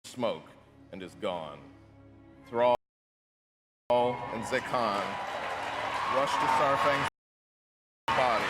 smoke and is gone. Thrall and Zekhan rush to Saurfang's body.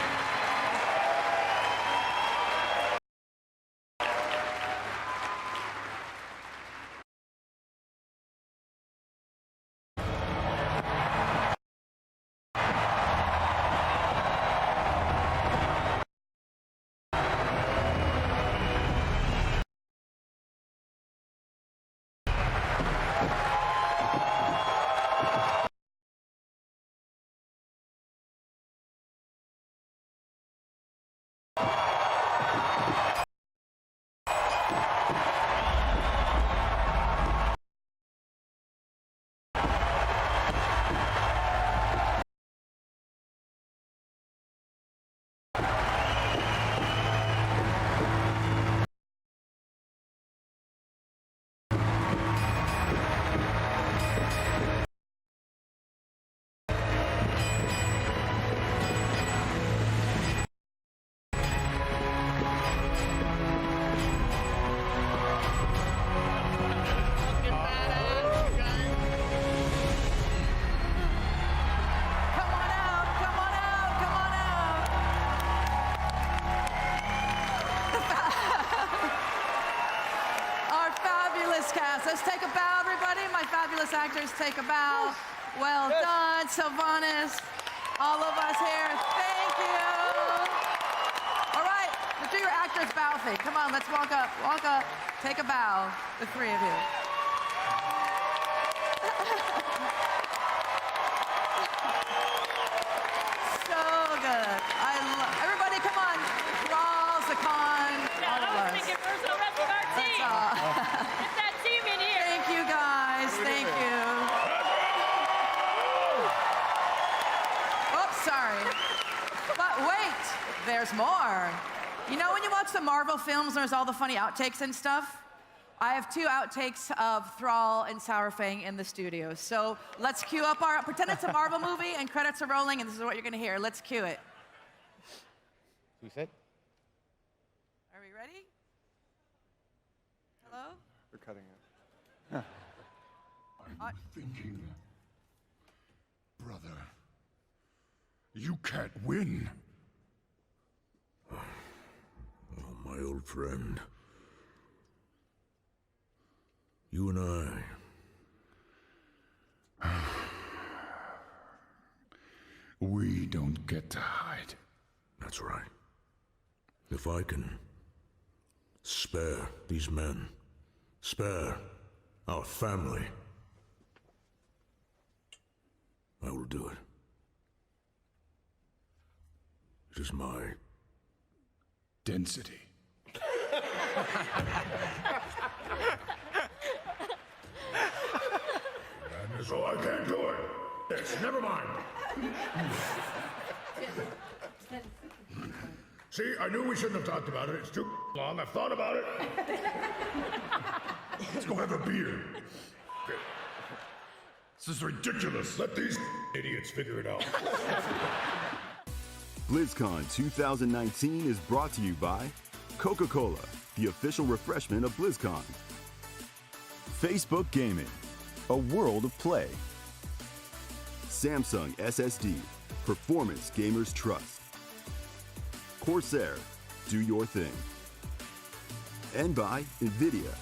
Cast. Let's take a bow, everybody. My fabulous actors, take a bow. Well done, Sylvanas. All of us here, thank you. All right, let's do your actors bow thing. Come on, let's walk up, take a bow, the three of you. So good. Everybody, come on. Thrall, Zekhan, all of us. Make it personal, rest of our team. It's that team in here. Thank you, guys. Thank you. Oops, sorry. But wait, there's more. You know when you watch the Marvel films, there's all the funny outtakes and stuff? I have 2 outtakes of Thrall and Saurfang in the studio. So let's cue up pretend it's a Marvel movie and credits are rolling and this is what you're gonna hear. Let's cue it. Who said? Are we ready? Hello? We're cutting it. I'm thinking, brother, you can't win. Oh, my old friend. You and I. We don't get to hide. That's right. If I can spare these men, spare our family, I will do it. It is my density. And so I can't do it. Yes, never mind. See, I knew we shouldn't have talked about it. It's too long. I've thought about it. Let's go have a beer. Okay. This is ridiculous. Let these idiots figure it out. BlizzCon 2019 is brought to you by Coca-Cola, the official refreshment of BlizzCon. Facebook Gaming, a world of play. Samsung SSD, performance gamers trust. Corsair, do your thing. And by NVIDIA.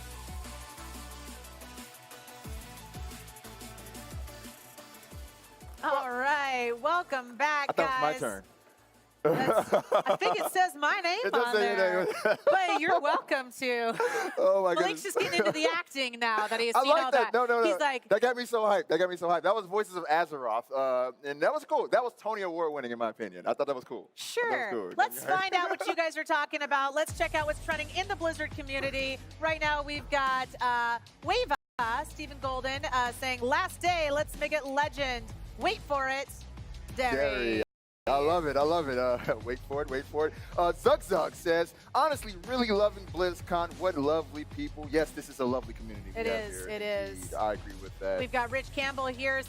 All right, welcome back, I thought guys. it was my turn. I think it says my name It does on say your there. name. But you're welcome to. Oh my Malik's goodness. just getting into the acting now that he's I seen all like that. No. He's like, that got me so hyped. That was Voices of Azeroth, and that was cool. That was Tony Award winning in my opinion. I thought that was cool. sure. Cool. Let's find out what you guys are talking about. Let's check out what's trending in the Blizzard community. Right now, we've got Wava, Stephen Golden, saying, last day, let's make it legend. Wait for it, Derry. I love it. Wait for it. Zug says, honestly, really loving BlizzCon. What lovely people. Yes, this is a lovely community. It is. I agree with that. We've got Rich Campbell here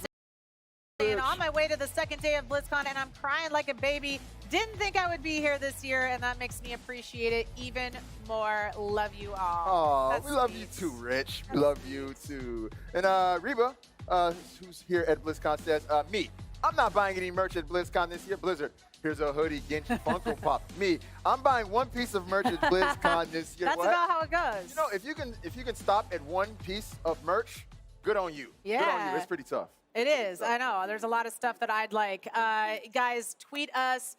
Michigan on my way to the second day of BlizzCon, and I'm crying like a baby. Didn't think I would be here this year, and that makes me appreciate it even more. Love you all. Oh, That's we love sweet. you too, Rich. We love you too. And Reba, who's here at BlizzCon, says, me, I'm not buying any merch at BlizzCon this year. Blizzard, here's a hoodie, Genji Funko Pop. Me, I'm buying one piece of merch at BlizzCon this year. That's What? about how it goes. You know, if you can stop at one piece of merch, good on you. Good on Yeah. you. It's pretty tough. It is. I know. There's a lot of stuff that I'd like. Guys, tweet us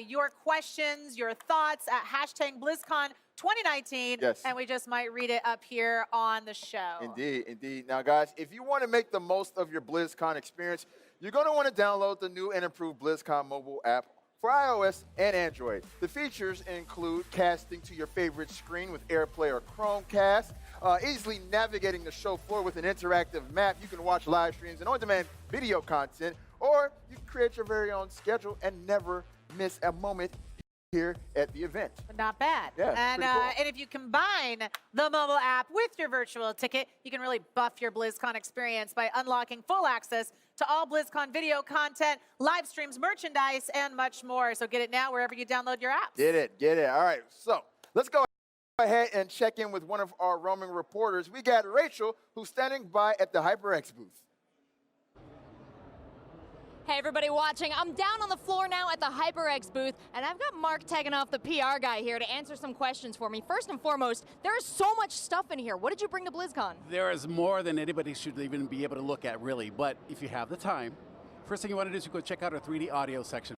your questions, your thoughts at hashtag BlizzCon 2019. Yes. And we just might read it up here on the show. Indeed, indeed. Now, guys, if you want to make the most of your BlizzCon experience, you're going to want to download the new and improved BlizzCon mobile app for iOS and Android. The features include casting to your favorite screen with AirPlay or Chromecast, easily navigating the show floor with an interactive map. You can watch live streams and on-demand video content, or you can create your very own schedule and never miss a moment here at the event. Not bad. Yeah, and, pretty cool. and if you combine the mobile app with your virtual ticket, you can really buff your BlizzCon experience by unlocking full access to all BlizzCon video content, live streams, merchandise, and much more. So get it now wherever you download your apps. Get it. All right, so let's go ahead and check in with one of our roaming reporters. We got Rachel, who's standing by at the HyperX booth. Hey, everybody watching. I'm down on the floor now at the HyperX booth, and I've got Mark Teganoff, the PR guy, here to answer some questions for me. First and foremost, there is so much stuff in here. What did you bring to BlizzCon? There is more than anybody should even be able to look at, really. But if you have the time, first thing you want to do is you go check out our 3D audio section.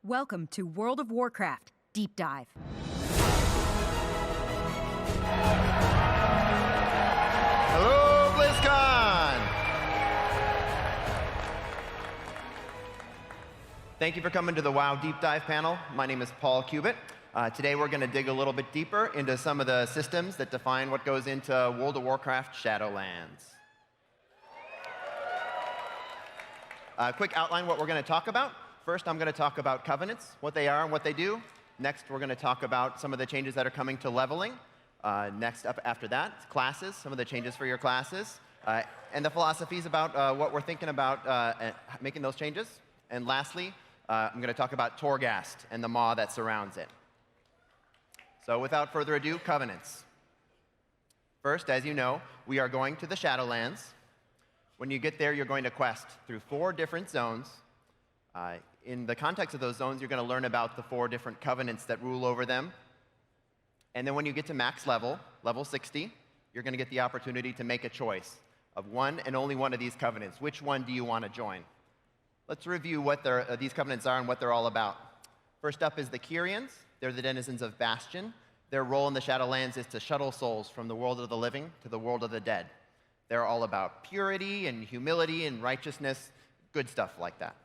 Welcome to World of Warcraft Deep Dive. Hello, BlizzCon! Thank you for coming to the WoW Deep Dive panel. My name is Paul Cubitt. Today we're going to dig a little bit deeper into some of the systems that define what goes into World of Warcraft Shadowlands. Quick outline what we're going to talk about. First, I'm going to talk about covenants, what they are and what they do. Next, we're going to talk about some of the changes that are coming to leveling. Next up after that, classes, some of the changes for your classes, and the philosophies about what we're thinking about making those changes. And lastly, I'm going to talk about Torghast and the maw that surrounds it. So without further ado, covenants. First, as you know, we are going to the Shadowlands. When you get there, you're going to quest through 4 different zones. In the context of those zones, you're going to learn about the 4 different covenants that rule over them. And then when you get to max level, level 60, you're going to get the opportunity to make a choice of one and only one of these covenants. Which one do you want to join? Let's review what these covenants are and what they're all about. First up is the Kyrians. They're the denizens of Bastion. Their role in the Shadowlands is to shuttle souls from the world of the living to the world of the dead. They're all about purity and humility and righteousness, good stuff like that.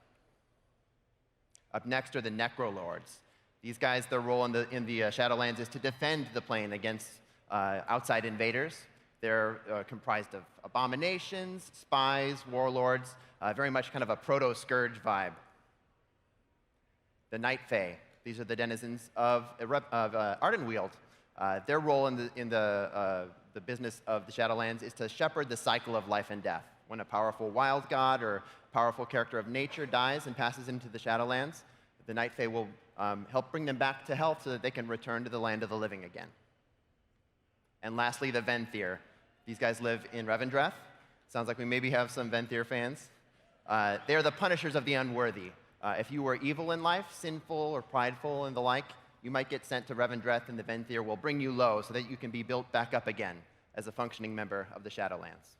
Up next are the Necrolords. These guys, their role in the Shadowlands is to defend the plane against outside invaders. They're comprised of abominations, spies, warlords, very much kind of a proto-Scourge vibe. The Night Fae. These are the denizens of Ardenweald. Their role in the business of the Shadowlands is to shepherd the cycle of life and death. When a powerful wild god or powerful character of nature dies and passes into the Shadowlands, the Night Fae will help bring them back to health so that they can return to the land of the living again. And lastly, the Venthyr. These guys live in Revendreth. Sounds like we maybe have some Venthyr fans. They are the punishers of the unworthy. If you were evil in life, sinful or prideful and the like, you might get sent to Revendreth, and the Venthyr will bring you low so that you can be built back up again as a functioning member of the Shadowlands.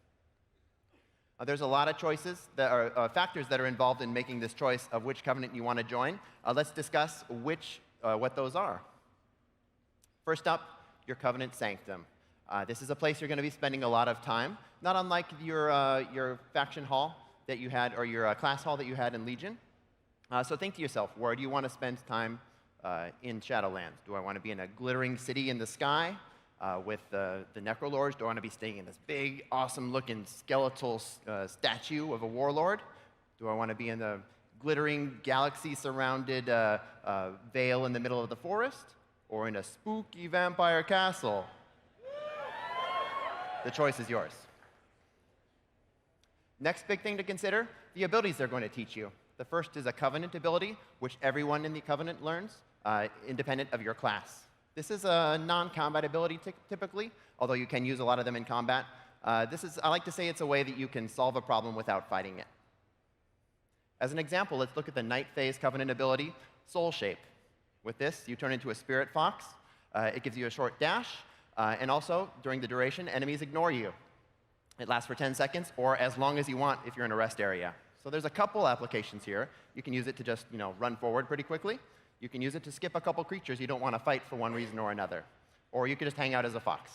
There's a lot of choices that are factors that are involved in making this choice of which covenant you want to join. Let's discuss what those are. First up, your covenant sanctum. This is a place you're going to be spending a lot of time, not unlike your faction hall that you had, or your class hall that you had in Legion. So think to yourself, where do you want to spend time in Shadowlands? Do I want to be in a glittering city in the sky with the Necrolords? Do I want to be staying in this big, awesome-looking skeletal statue of a warlord? Do I want to be in the glittering, galaxy-surrounded vale in the middle of the forest? Or in a spooky vampire castle? The choice is yours. Next big thing to consider, the abilities they're going to teach you. The first is a Covenant ability, which everyone in the Covenant learns, independent of your class. This is a non-combat ability typically, although you can use a lot of them in combat. I like to say it's a way that you can solve a problem without fighting it. As an example, let's look at the Night Phase Covenant ability, Soul Shape. With this, you turn into a spirit fox. It gives you a short dash, and also, during the duration, enemies ignore you. It lasts for 10 seconds, or as long as you want if you're in a rest area. So there's a couple applications here. You can use it to just run forward pretty quickly. You can use it to skip a couple creatures you don't want to fight for one reason or another. Or you can just hang out as a fox.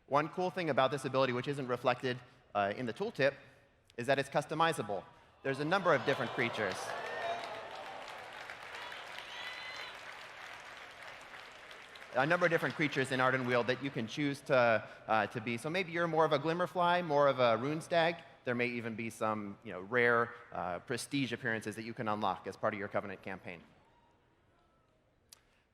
One cool thing about this ability, which isn't reflected in the tooltip, is that it's customizable. There's a number of different creatures. A number of different creatures in Ardenweald that you can choose to be. So maybe you're more of a Glimmerfly, more of a Runestag. There may even be some rare prestige appearances that you can unlock as part of your Covenant campaign.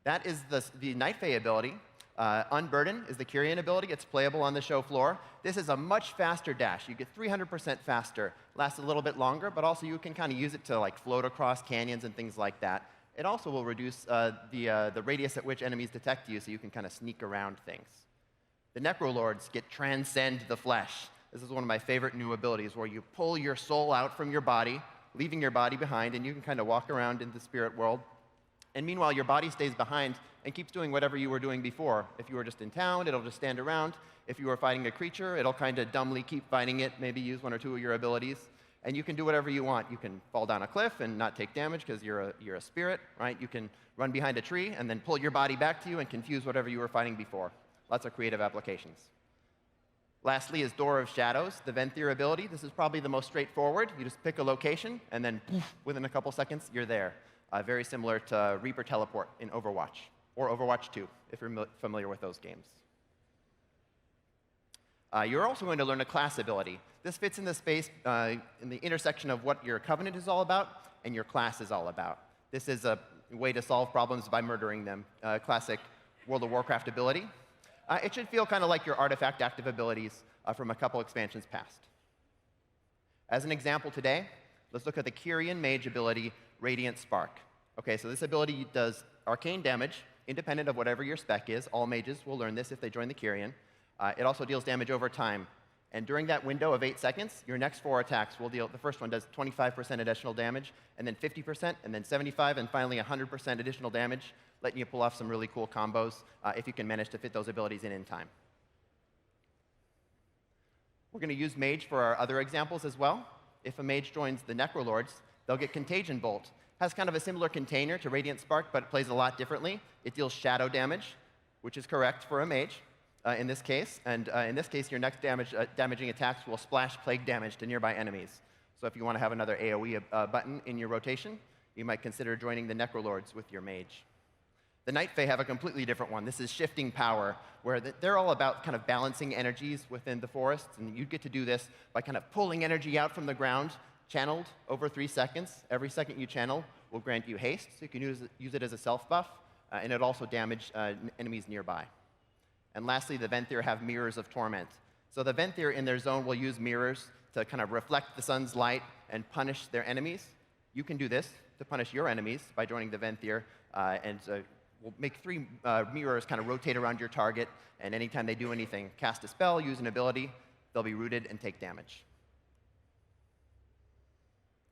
That is the Night Fae ability. Unburden is the Kyrian ability. It's playable on the show floor. This is a much faster dash. You get 300% faster. Lasts a little bit longer, but also you can kind of use it to float across canyons and things like that. It also will reduce the radius at which enemies detect you, so you can kind of sneak around things. The Necrolords get Transcend the Flesh. This is one of my favorite new abilities, where you pull your soul out from your body, leaving your body behind, and you can kind of walk around in the spirit world. And meanwhile, your body stays behind and keeps doing whatever you were doing before. If you were just in town, it'll just stand around. If you were fighting a creature, it'll kind of dumbly keep fighting it, maybe use one or two of your abilities. And you can do whatever you want. You can fall down a cliff and not take damage because you're a spirit, right? You can run behind a tree and then pull your body back to you and confuse whatever you were fighting before. Lots of creative applications. Lastly is Door of Shadows, the Venthyr ability. This is probably the most straightforward. You just pick a location, and then poof, within a couple seconds, you're there. Very similar to Reaper Teleport in Overwatch, or Overwatch 2, if you're familiar with those games. You're also going to learn a class ability. This fits in the space, in the intersection of what your Covenant is all about and your class is all about. This is a way to solve problems by murdering them. Classic World of Warcraft ability. It should feel kind of like your artifact active abilities from a couple expansions past. As an example today, let's look at the Kyrian Mage ability, Radiant Spark. Okay, so this ability does arcane damage, independent of whatever your spec is. All mages will learn this if they join the Kyrian. It also deals damage over time. And during that window of 8 seconds, your next 4 attacks will deal, the first one does 25% additional damage, and then 50%, and then 75%, and finally 100% additional damage, letting you pull off some really cool combos if you can manage to fit those abilities in time. We're going to use Mage for our other examples as well. If a Mage joins the Necrolords, they'll get Contagion Bolt. Has kind of a similar container to Radiant Spark, but it plays a lot differently. It deals shadow damage, which is correct for a Mage. In this case, and in this case, your next damaging attacks will splash plague damage to nearby enemies. So if you want to have another AoE button in your rotation, you might consider joining the Necrolords with your Mage. The Night Fae have a completely different one. This is Shifting Power, where they're all about kind of balancing energies within the forests, and you get to do this by kind of pulling energy out from the ground, channeled over 3 seconds. Every second you channel will grant you haste, so you can use it as a self-buff, and it also damage enemies nearby. And lastly, the Venthyr have Mirrors of Torment. So the Venthyr in their zone will use mirrors to kind of reflect the sun's light and punish their enemies. You can do this to punish your enemies by joining the Venthyr, and we'll make 3 mirrors kind of rotate around your target, and anytime they do anything, cast a spell, use an ability, they'll be rooted and take damage.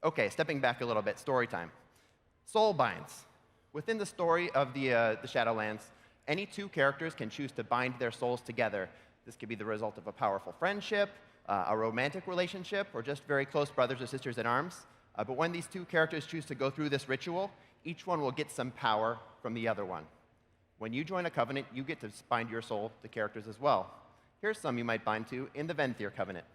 Okay, stepping back a little bit, story time. Soul binds. Within the story of the Shadowlands, any 2 characters can choose to bind their souls together. This could be the result of a powerful friendship, a romantic relationship, or just very close brothers or sisters in arms. But when these 2 characters choose to go through this ritual, each one will get some power from the other one. When you join a covenant, you get to bind your soul to characters as well. Here's some you might bind to in the Venthyr Covenant.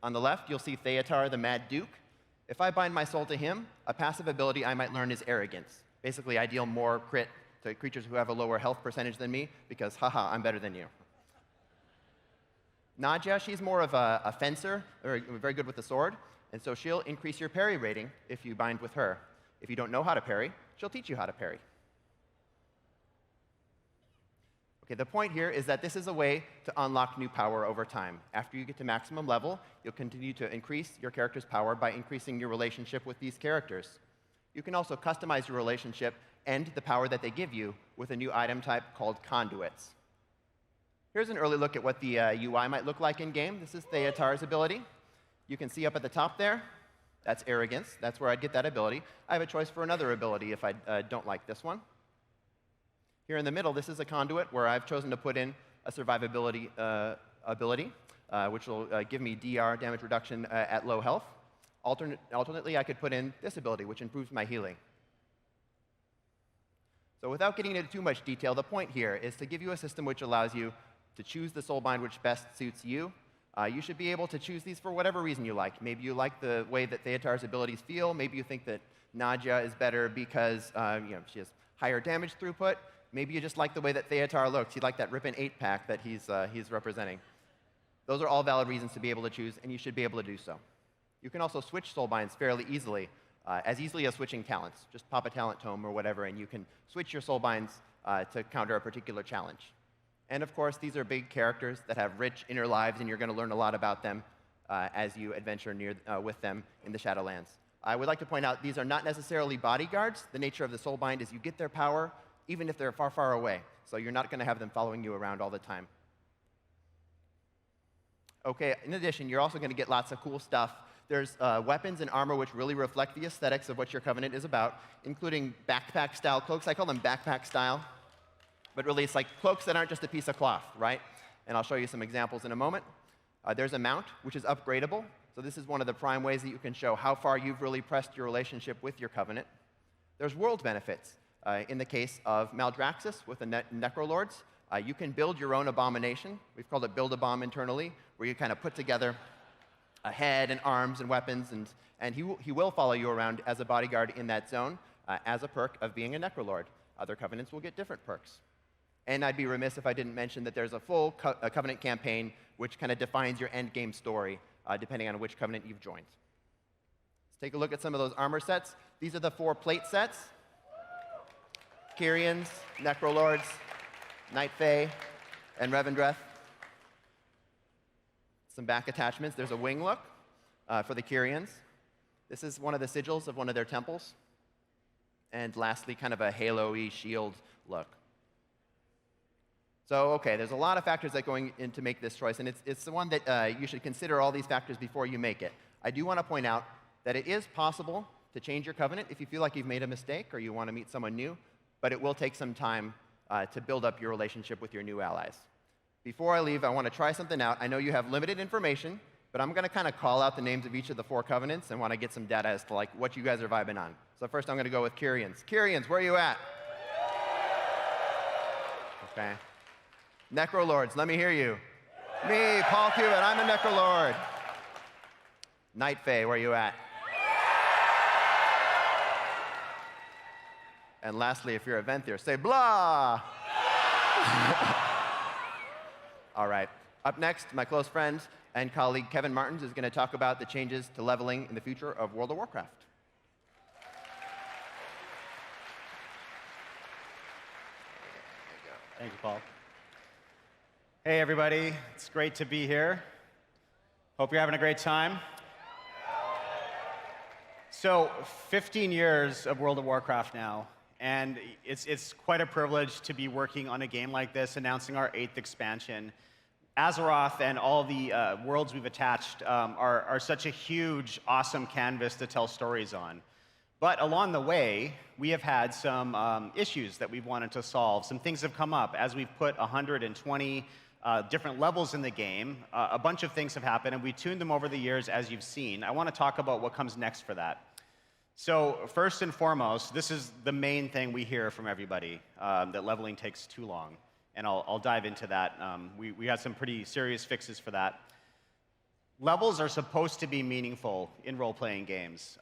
On the left, you'll see Theotar, the Mad Duke. If I bind my soul to him, a passive ability I might learn is Arrogance. Basically, I deal more crit to creatures who have a lower health percentage than me, because, haha, I'm better than you. Nadja, she's more of a fencer, very good with the sword, and so she'll increase your parry rating if you bind with her. If you don't know how to parry, she'll teach you how to parry. Okay, the point here is that this is a way to unlock new power over time. After you get to maximum level, you'll continue to increase your character's power by increasing your relationship with these characters. You can also customize your relationship and the power that they give you with a new item type called Conduits. Here's an early look at what the UI might look like in-game. This is Theotar's ability. You can see up at the top there, that's Arrogance. That's where I'd get that ability. I have a choice for another ability if I don't like this one. Here in the middle, this is a Conduit where I've chosen to put in a survivability ability, which will give me DR, damage reduction, at low health. Alternately, I could put in this ability, which improves my healing. So without getting into too much detail, the point here is to give you a system which allows you to choose the soulbind which best suits you. You should be able to choose these for whatever reason you like. Maybe you like the way that Theotar's abilities feel. Maybe you think that Nadja is better because she has higher damage throughput. Maybe you just like the way that Theotar looks. You like that Ripon 8-pack that he's representing. Those are all valid reasons to be able to choose, and you should be able to do so. You can also switch soulbinds fairly easily as switching talents. Just pop a talent tome or whatever, and you can switch your soulbinds to counter a particular challenge. And of course, these are big characters that have rich inner lives, and you're going to learn a lot about them as you adventure with them in the Shadowlands. I would like to point out these are not necessarily bodyguards. The nature of the soulbind is you get their power even if they're far, far away. So you're not going to have them following you around all the time. Okay, in addition, you're also going to get lots of cool stuff. There's weapons and armor which really reflect the aesthetics of what your Covenant is about, including backpack-style cloaks. I call them backpack-style, but really it's like cloaks that aren't just a piece of cloth, right? And I'll show you some examples in a moment. There's a mount, which is upgradable. So this is one of the prime ways that you can show how far you've really pressed your relationship with your covenant. There's world benefits. In the case of Maldraxxus with the Necrolords, you can build your own abomination. We've called it Build-A-Bomb internally, where you kind of put together a head and arms and weapons, and he will follow you around as a bodyguard in that zone as a perk of being a Necrolord. Other covenants will get different perks. And I'd be remiss if I didn't mention that there's a full covenant campaign which kind of defines your end game story, depending on which covenant you've joined. Let's take a look at some of those armor sets. These are the 4 plate sets. Kyrians, Necrolords, Night Fae, and Revendreth. Some back attachments. There's a wing look for the Kyrians. This is one of the sigils of one of their temples. And lastly, kind of a halo-y shield look. So, okay, there's a lot of factors that go into make this choice, and it's the one that you should consider all these factors before you make it. I do want to point out that it is possible to change your covenant if you feel like you've made a mistake or you want to meet someone new, but it will take some time to build up your relationship with your new allies. Before I leave, I want to try something out. I know you have limited information, but I'm going to kind of call out the names of each of the 4 covenants and want to get some data as to like what you guys are vibing on. So first I'm going to go with Kyrians. Kyrians, where are you at? Okay. Necrolords, let me hear you. Me, Paul Cuban, I'm a Necrolord. Night Fae, where are you at? And lastly, if you're a Venthyr, say blah! All right. Up next, my close friend and colleague Kevin Martins is going to talk about the changes to leveling in the future of World of Warcraft. Thank you, Paul. Hey, everybody. It's great to be here. Hope you're having a great time. So, 15 years of World of Warcraft now, and it's quite a privilege to be working on a game like this, announcing our 8th expansion. Azeroth and all the worlds we've attached are such a huge, awesome canvas to tell stories on. But along the way, we have had some issues that we've wanted to solve. Some things have come up. As we've put 120 different levels in the game, a bunch of things have happened, and we tuned them over the years, as you've seen. I want to talk about what comes next for that. So first and foremost, this is the main thing we hear from everybody, that leveling takes too long. And I'll dive into that. We had some pretty serious fixes for that. Levels are supposed to be meaningful in role-playing games.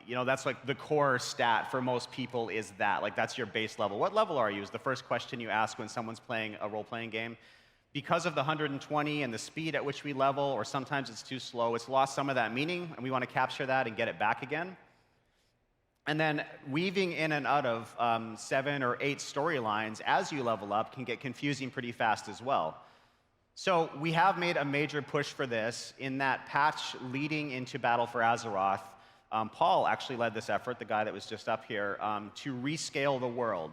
You know, that's like the core stat for most people is that. Like, that's your base level. What level are you is the first question you ask when someone's playing a role-playing game. Because of the 120 and the speed at which we level, or sometimes it's too slow, it's lost some of that meaning, and we want to capture that and get it back again. And then weaving in and out of 7 or 8 storylines as you level up can get confusing pretty fast as well. So we have made a major push for this in that patch leading into Battle for Azeroth. Paul actually led this effort, the guy that was just up here, to rescale the world.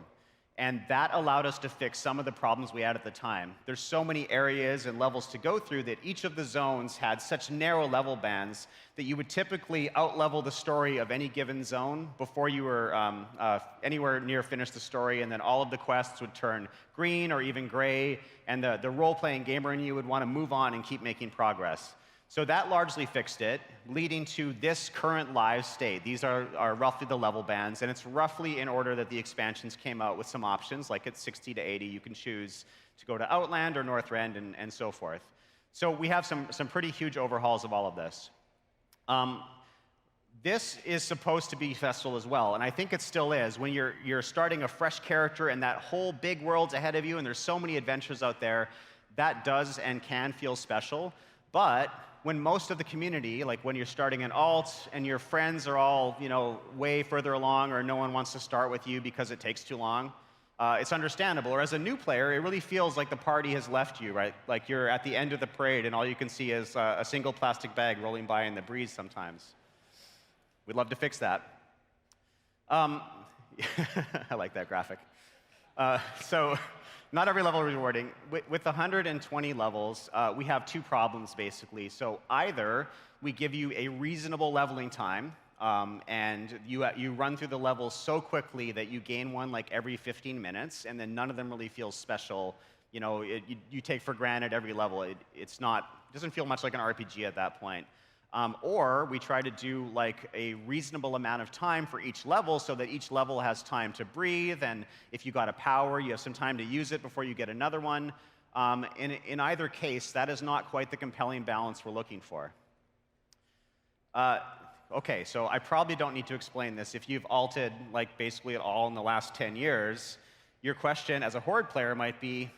And that allowed us to fix some of the problems we had at the time. There's so many areas and levels to go through that each of the zones had such narrow level bands that you would typically out-level the story of any given zone before you were anywhere near finished the story, and then all of the quests would turn green or even gray, and the role-playing gamer in you would want to move on and keep making progress. So that largely fixed it, leading to this current live state. These are roughly the level bands, and it's roughly in order that the expansions came out with some options, like at 60 to 80, you can choose to go to Outland or Northrend and so forth. So we have some pretty huge overhauls of all of this. This is supposed to be Festival as well, and I think it still is. When you're starting a fresh character and that whole big world's ahead of you, and there's so many adventures out there, that does and can feel special. But when most of the community, like when you're starting an alt and your friends are all, you know, way further along, or no one wants to start with you because it takes too long, it's understandable. Or as a new player, it really feels like the party has left you, right? Like you're at the end of the parade and all you can see is a single plastic bag rolling by in the breeze sometimes. We'd love to fix that. I like that graphic. So not every level is rewarding. With the 120 levels, we have 2 problems, basically. So either we give you a reasonable leveling time, and you run through the levels so quickly that you gain one like every 15 minutes, and then none of them really feel special. You know, you take for granted every level. It doesn't feel much like an RPG at that point. Or we try to do like a reasonable amount of time for each level so that each level has time to breathe, and if you got a power, you have some time to use it before you get another one. In either case, that is not quite the compelling balance we're looking for. Okay, so I probably don't need to explain this. If you've alted like basically at all in the last 10 years, your question as a Horde player might be,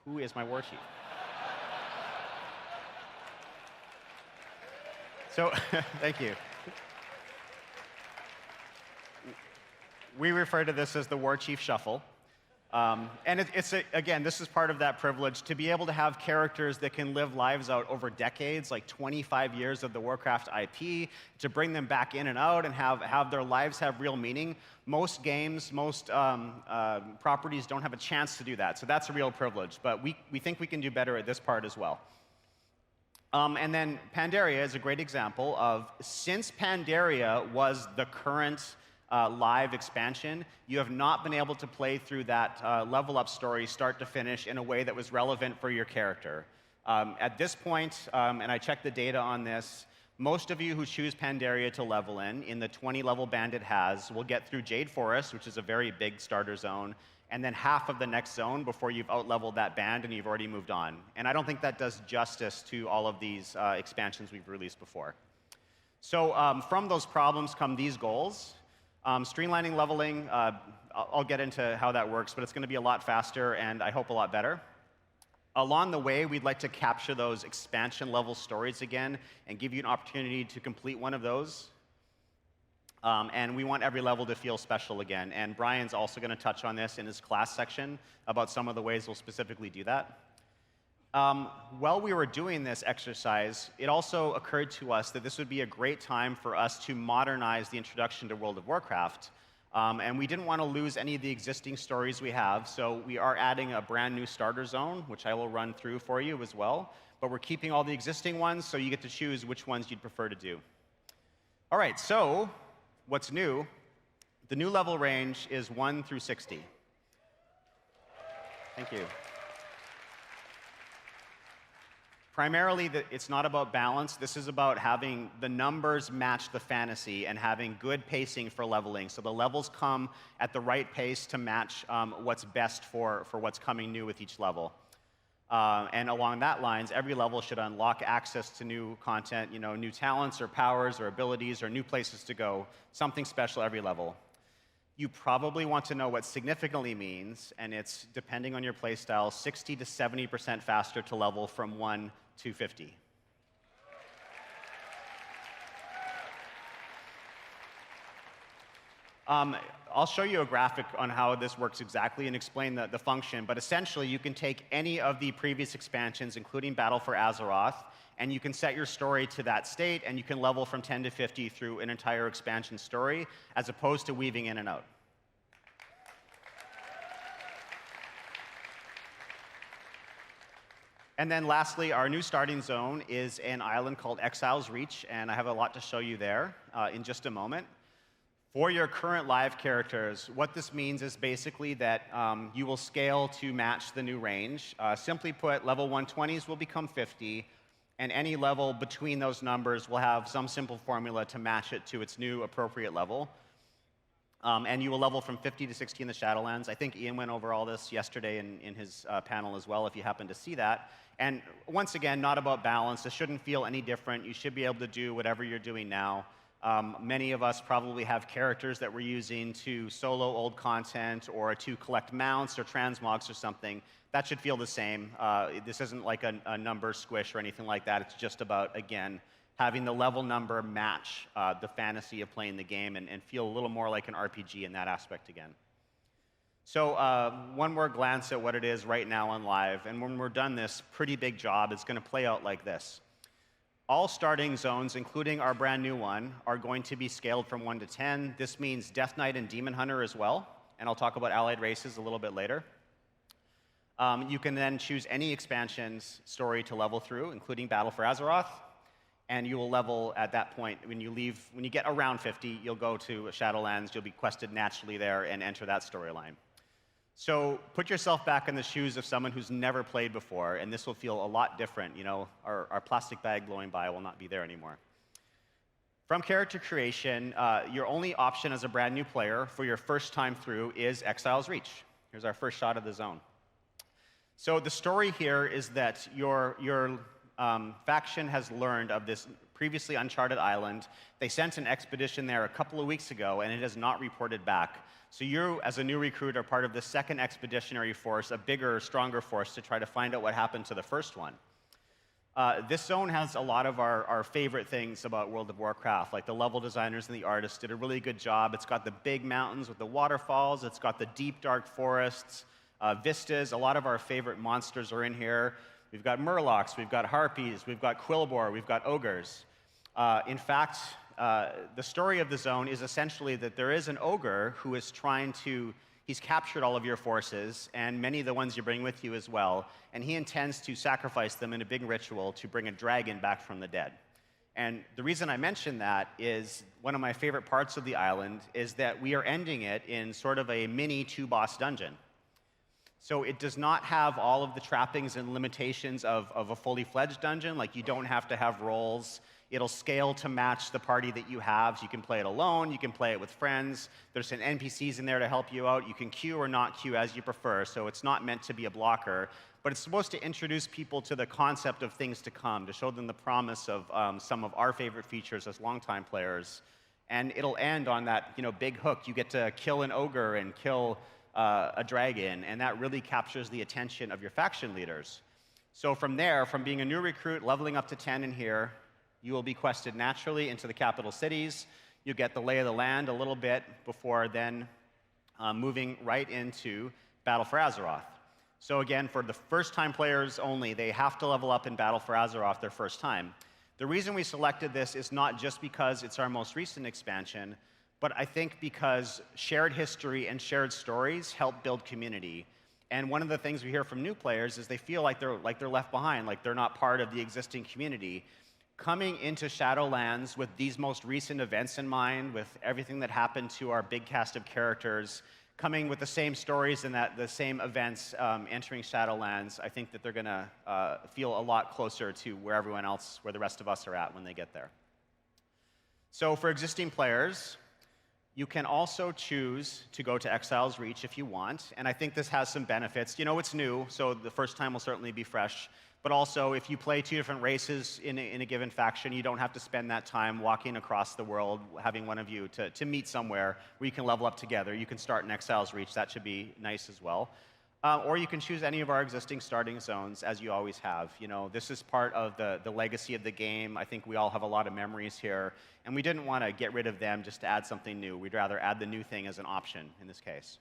who is my war chief? So, thank you. We refer to this as the War Chief Shuffle. And again, this is part of that privilege to be able to have characters that can live lives out over decades, like 25 years of the Warcraft IP, to bring them back in and out and have their lives have real meaning. Most games, most properties don't have a chance to do that, so that's a real privilege. But we think we can do better at this part as well. And then Pandaria is a great example of, since Pandaria was the current live expansion, you have not been able to play through that level up story start to finish in a way that was relevant for your character. At this point, and I checked the data on this, most of you who choose Pandaria to level in the 20-level band it has, will get through Jade Forest, which is a very big starter zone, and then half of the next zone before you've out-leveled that band and you've already moved on. And I don't think that does justice to all of these expansions we've released before. So from those problems come these goals. Streamlining leveling, I'll get into how that works, but it's going to be a lot faster and I hope a lot better. Along the way, we'd like to capture those expansion level stories again and give you an opportunity to complete one of those. And we want every level to feel special again. And Brian's also going to touch on this in his class section about some of the ways we'll specifically do that. While we were doing this exercise, it also occurred to us that this would be a great time for us to modernize the introduction to World of Warcraft. And we didn't want to lose any of the existing stories we have, so we are adding a brand new starter zone, which I will run through for you as well. But we're keeping all the existing ones, so you get to choose which ones you'd prefer to do. All right, so what's new? The new level range is 1 through 60. Thank you. Primarily, it's not about balance. This is about having the numbers match the fantasy and having good pacing for leveling. So the levels come at the right pace to match what's best for what's coming new with each level. And along that lines, every level should unlock access to new content, new talents or powers or abilities or new places to go, something special every level. You probably want to know what significantly means, and it's, depending on your playstyle, 60 to 70% faster to level from 1 to 50. I'll show you a graphic on how this works exactly and explain the function, but essentially you can take any of the previous expansions, including Battle for Azeroth, and you can set your story to that state, and you can level from 10 to 50 through an entire expansion story, as opposed to weaving in and out. And then lastly, our new starting zone is an island called Exile's Reach, and I have a lot to show you there in just a moment. For your current live characters, what this means is basically that you will scale to match the new range. Simply put, level 120s will become 50, and any level between those numbers will have some simple formula to match it to its new appropriate level. And you will level from 50 to 60 in the Shadowlands. I think Ian went over all this yesterday in his panel as well, if you happen to see that. And once again, not about balance. This shouldn't feel any different. You should be able to do whatever you're doing now. Many of us probably have characters that we're using to solo old content or to collect mounts or transmogs or something. That should feel the same. This isn't like a number squish or anything like that. It's just about, again, having the level number match the fantasy of playing the game and feel a little more like an RPG in that aspect again. So one more glance at what it is right now on live. And when we're done this pretty big job, it's going to play out like this. All starting zones, including our brand new one, are going to be scaled from 1 to 10. This means Death Knight and Demon Hunter as well. And I'll talk about allied races a little bit later. You can then choose any expansion's story to level through, including Battle for Azeroth. And you will level at that point. When you get around 50, you'll go to Shadowlands. You'll be quested naturally there and enter that storyline. So put yourself back in the shoes of someone who's never played before, and this will feel a lot different. Our plastic bag blowing by will not be there anymore. From character creation, your only option as a brand new player for your first time through is Exile's Reach. Here's our first shot of the zone. So the story here is that your faction has learned of this previously uncharted island. They sent an expedition there a couple of weeks ago, and it has not reported back. So you, as a new recruit, are part of the second expeditionary force, a bigger, stronger force, to try to find out what happened to the first one. This zone has a lot of our favorite things about World of Warcraft, like the level designers and the artists did a really good job. It's got the big mountains with the waterfalls. It's got the deep, dark forests, vistas. A lot of our favorite monsters are in here. We've got murlocs, we've got harpies, we've got quillbore, we've got ogres. In fact, the story of the zone is essentially that there is an ogre who is trying to he's captured all of your forces, and many of the ones you bring with you as well, and he intends to sacrifice them in a big ritual to bring a dragon back from the dead. And the reason I mention that is one of my favorite parts of the island is that we are ending it in sort of a mini two-boss dungeon. So it does not have all of the trappings and limitations of a fully fledged dungeon, like you don't have to have roles. It'll scale to match the party that you have. So you can play it alone, you can play it with friends. There's some NPCs in there to help you out. You can queue or not queue as you prefer, so it's not meant to be a blocker. But it's supposed to introduce people to the concept of things to come, to show them the promise of some of our favorite features as longtime players. And it'll end on that big hook. You get to kill an ogre and kill a dragon, and that really captures the attention of your faction leaders. So from there, from being a new recruit, leveling up to 10 in here, you will be quested naturally into the capital cities. You get the lay of the land a little bit before then moving right into Battle for Azeroth. So again, for the first-time players only, they have to level up in Battle for Azeroth their first time. The reason we selected this is not just because it's our most recent expansion, but I think because shared history and shared stories help build community. And one of the things we hear from new players is they feel like they're left behind, like they're not part of the existing community. Coming into Shadowlands with these most recent events in mind, with everything that happened to our big cast of characters, coming with the same stories and the same events entering Shadowlands, I think that they're going to feel a lot closer to where the rest of us are at when they get there. So for existing players, you can also choose to go to Exile's Reach if you want, and I think this has some benefits. It's new, so the first time will certainly be fresh. But also, if you play two different races in a given faction, you don't have to spend that time walking across the world, having one of you to meet somewhere where you can level up together. You can start in Exile's Reach. That should be nice as well. Or you can choose any of our existing starting zones, as you always have. This is part of the legacy of the game. I think we all have a lot of memories here, and we didn't want to get rid of them just to add something new. We'd rather add the new thing as an option in this case.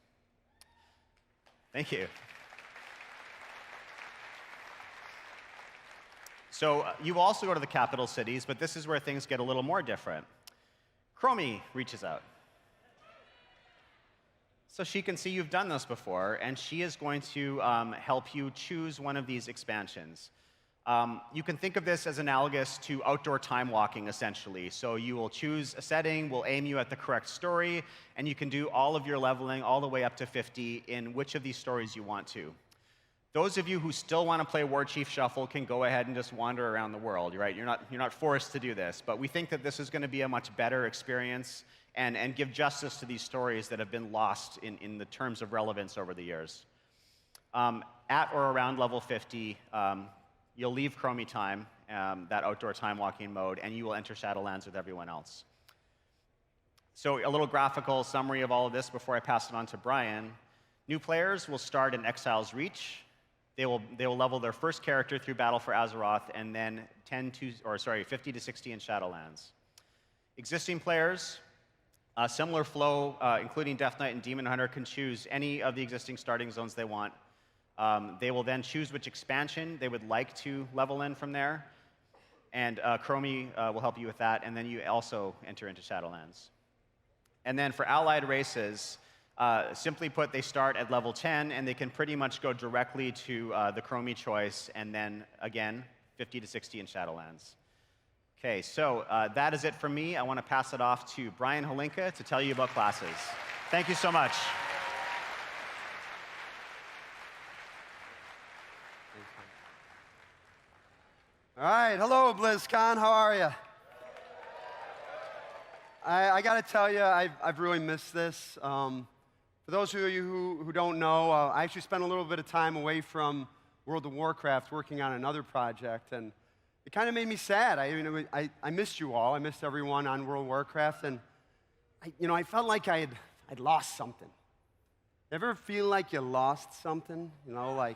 Thank you. So you also go to the capital cities, but this is where things get a little more different. Chromie reaches out. So she can see you've done this before, and she is going to help you choose one of these expansions. You can think of this as analogous to outdoor time walking, essentially. So you will choose a setting, we'll aim you at the correct story, and you can do all of your leveling all the way up to 50 in which of these stories you want to. Those of you who still want to play War Chief Shuffle can go ahead and just wander around the world, right? You're not forced to do this, but we think that this is going to be a much better experience and give justice to these stories that have been lost in the terms of relevance over the years. At or around level 50, you'll leave Chromie time, that outdoor time walking mode, and you will enter Shadowlands with everyone else. So a little graphical summary of all of this before I pass it on to Brian. New players will start in Exile's Reach. They will level their first character through Battle for Azeroth, and then 50 to 60 in Shadowlands. Existing players, similar flow, including Death Knight and Demon Hunter, can choose any of the existing starting zones they want. They will then choose which expansion they would like to level in from there, and Chromie will help you with that, and then you also enter into Shadowlands. And then for allied races, simply put, they start at level 10, and they can pretty much go directly to the Chromie choice, and then, again, 50 to 60 in Shadowlands. Okay, so that is it for me. I want to pass it off to Brian Holinka to tell you about classes. Thank you so much. All right, hello, BlizzCon. How are you? I got to tell you, I've really missed this. For those of you who don't know, I actually spent a little bit of time away from World of Warcraft working on another project, and it kind of made me sad. I missed you all. I missed everyone on World of Warcraft, and I felt like I'd lost something. Ever feel like you lost something? I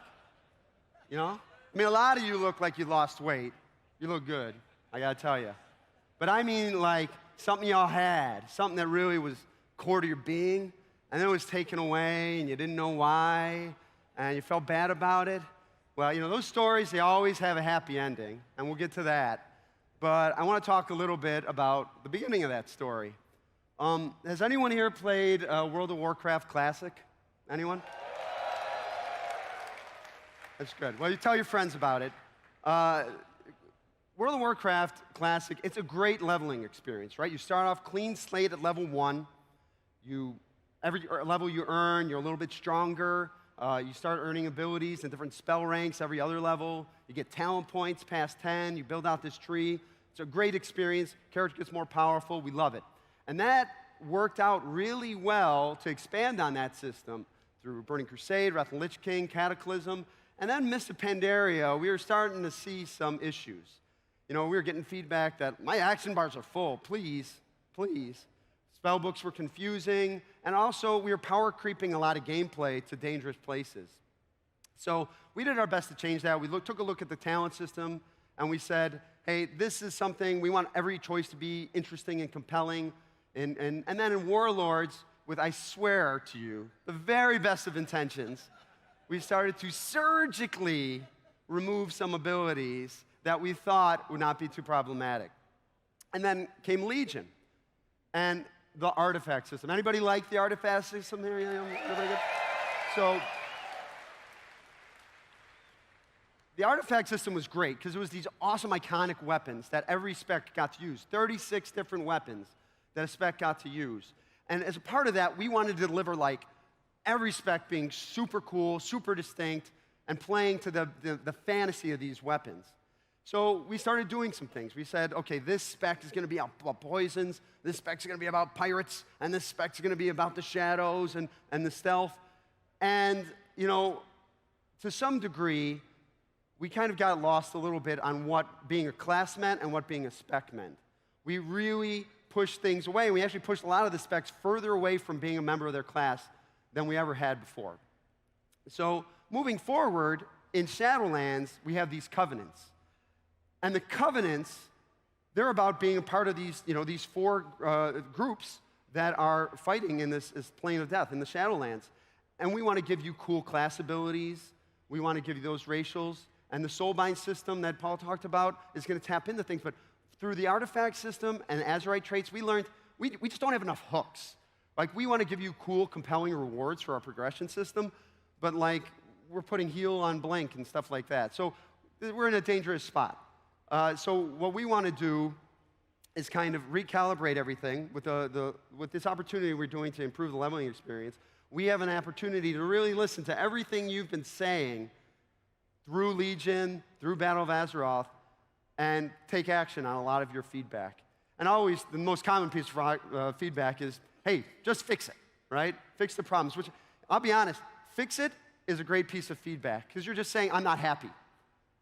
mean, a lot of you look like you lost weight. You look good, I gotta tell you. But I mean, like, something y'all had, something that really was core to your being, and then it was taken away, and you didn't know why, and you felt bad about it. Well, those stories, they always have a happy ending, and we'll get to that. But I want to talk a little bit about the beginning of that story. Has anyone here played World of Warcraft Classic? Anyone? That's good. Well, you tell your friends about it. World of Warcraft Classic, it's a great leveling experience, right? You start off clean slate at level 1. Every level you earn, you're a little bit stronger. You start earning abilities in different spell ranks every other level. You get talent points past 10. You build out this tree. It's a great experience. Character gets more powerful. We love it. And that worked out really well to expand on that system through Burning Crusade, Wrath of the Lich King, Cataclysm, and then Mists of Pandaria. We were starting to see some issues. We were getting feedback that my action bars are full, please. Spellbooks were confusing, and also we were power creeping a lot of gameplay to dangerous places. So we did our best to change that. We took a look at the talent system, and we said, hey, this is something, we want every choice to be interesting and compelling. And then in Warlords, with, I swear to you, the very best of intentions, we started to surgically remove some abilities that we thought would not be too problematic. And then came Legion and the artifact system. Anybody like the artifact system here? Everybody good? So the artifact system was great because it was these awesome iconic weapons that every spec got to use. 36 different weapons that a spec got to use. And as a part of that, we wanted to deliver like every spec being super cool, super distinct, and playing to the fantasy of these weapons. So we started doing some things. We said, okay, this spec is going to be about poisons, this spec is going to be about pirates, and this spec is going to be about the shadows and the stealth. And, to some degree, we kind of got lost a little bit on what being a class meant and what being a spec meant. We really pushed things away. We actually pushed a lot of the specs further away from being a member of their class than we ever had before. So moving forward, in Shadowlands, we have these covenants. And the covenants, they're about being a part of these, these 4 groups that are fighting in this plane of death, in the Shadowlands. And we want to give you cool class abilities. We want to give you those racials. And the Soulbind system that Paul talked about is going to tap into things. But through the artifact system and Azerite traits, we learned we just don't have enough hooks. Like, we want to give you cool, compelling rewards for our progression system, but like, we're putting heal on blink and stuff like that. So we're in a dangerous spot. So what we want to do is kind of recalibrate everything with this opportunity we're doing to improve the leveling experience. We have an opportunity to really listen to everything you've been saying through Legion, through Battle of Azeroth, and take action on a lot of your feedback. And always, the most common piece of feedback is, hey, just fix it, right? Fix the problems, which, I'll be honest, fix it is a great piece of feedback, because you're just saying, I'm not happy.